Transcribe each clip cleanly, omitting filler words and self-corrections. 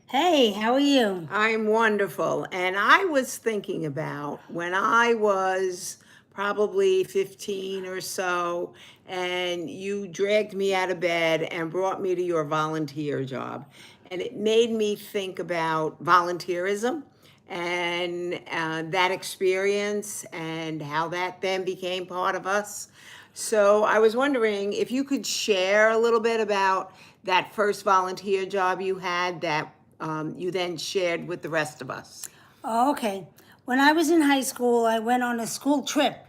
Hey, how are you? I'm wonderful. And I was thinking about when I was probably 15 or so, and you dragged me out of bed and brought me to your volunteer job. And it made me think about volunteerism and that experience and how that then became part of us. So I was wondering if you could share a little bit about that first volunteer job you had that you then shared with the rest of us. Oh, okay. When I was in high school, I went on a school trip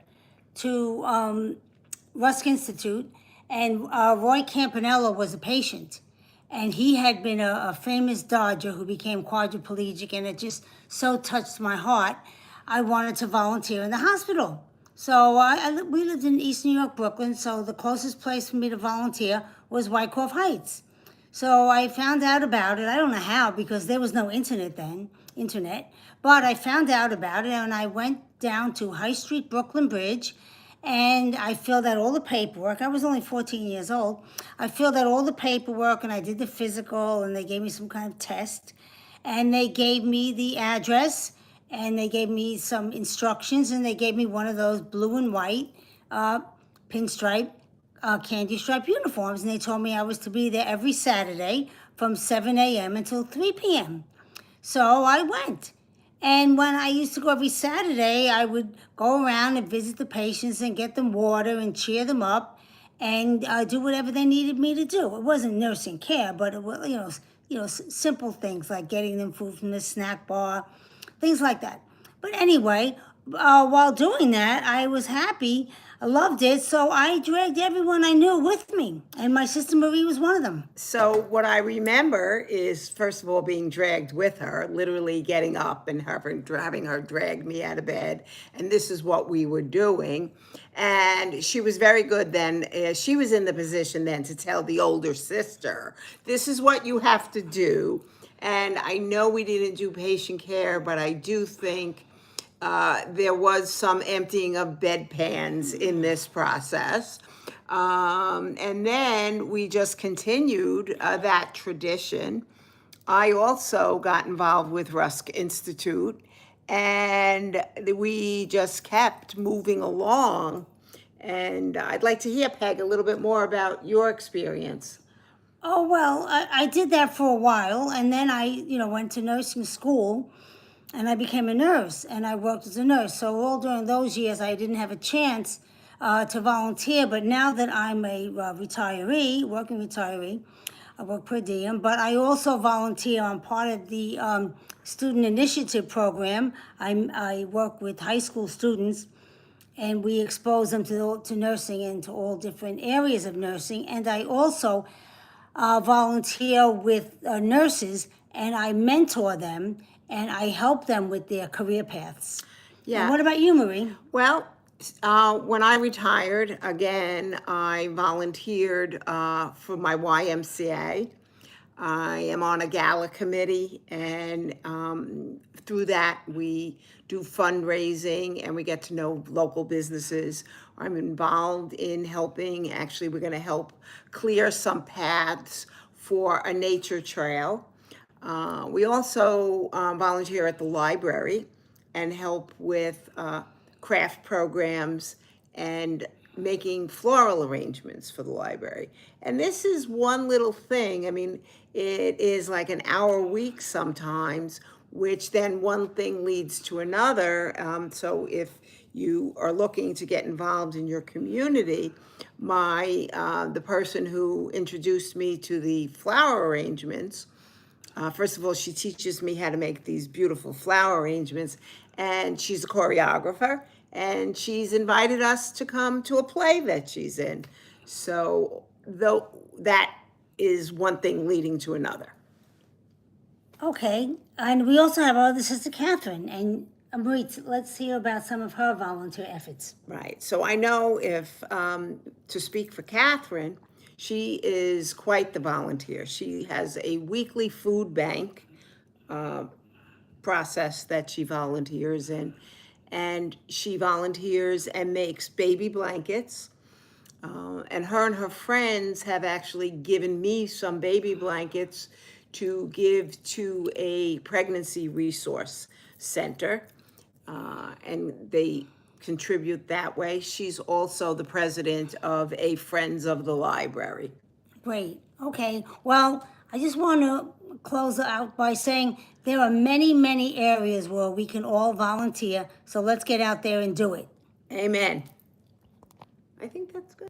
to Rusk Institute, and Roy Campanella was a patient. And he had been a famous dodger who became quadriplegic, and it just so touched my heart. I wanted to volunteer in the hospital. So we lived in East New York, Brooklyn, so the closest place for me to volunteer was Wyckoff Heights. So I found out about it. I don't know how because there was no internet then, but I found out about it and I went down to High Street Brooklyn Bridge and I filled out all the paperwork. I was only 14 years old. I filled out all the paperwork and I did the physical and they gave me some kind of test and they gave me the address and they gave me some instructions and they gave me one of those blue and white uh, pinstripe candy stripe uniforms, and they told me I was to be there every Saturday from 7 a.m. until 3 p.m. So I went. And when I used to go every Saturday, I would go around and visit the patients and get them water and cheer them up and do whatever they needed me to do. It wasn't nursing care, but it was, simple things like getting them food from the snack bar, things like that. But anyway, while doing that, I was happy. I loved it, so I dragged everyone I knew with me, and my sister Marie was one of them. So, what I remember is, first of all, being dragged with her, literally getting up and having her drag me out of bed. And this is what we were doing. And she was very good then. She was in the position then to tell the older sister, this is what you have to do. And I know we didn't do patient care, but I do think there was some emptying of bedpans in this process. And then we just continued that tradition. I also got involved with Rusk Institute, and we just kept moving along. And I'd like to hear, Peg, a little bit more about your experience. Oh, well, I did that for a while, and then I went to nursing school, and I became a nurse, and I worked as a nurse. So all during those years, I didn't have a chance to volunteer. But now that I'm a retiree, working retiree, I work per diem, but I also volunteer. I'm part of the student initiative program. I work with high school students and we expose them to nursing and to all different areas of nursing. And I also volunteer with nurses and I mentor them and I help them with their career paths. And Yeah. what about you, Marie? Well, when I retired, again, I volunteered for my YMCA. I am on a gala committee, and through that, we do fundraising and we get to know local businesses. I'm involved in helping, actually, we're going to help clear some paths for a nature trail. We also volunteer at the library and help with craft programs and making floral arrangements for the library. And this is one little thing. I mean, it is like an hour a week sometimes, which then one thing leads to another. So if you are looking to get involved in your community, the person who introduced me to the flower arrangements, first of all, she teaches me how to make these beautiful flower arrangements, and she's a choreographer, and she's invited us to come to a play that she's in. So, though that is one thing leading to another. Okay, and we also have our other sister, Catherine. And Marie, let's hear about some of her volunteer efforts. Right. So I know if, to speak for Catherine, she is quite the volunteer. She has a weekly food bank uh, process that she volunteers in. And she volunteers and makes baby blankets. And her friends have actually given me some baby blankets to give to a pregnancy resource center, and they contribute that way. She's also the president of a Friends of the Library. Great. Okay. Well, I just want to close out by saying there are many, many areas where we can all volunteer. So let's get out there and do it. Amen. I think that's good.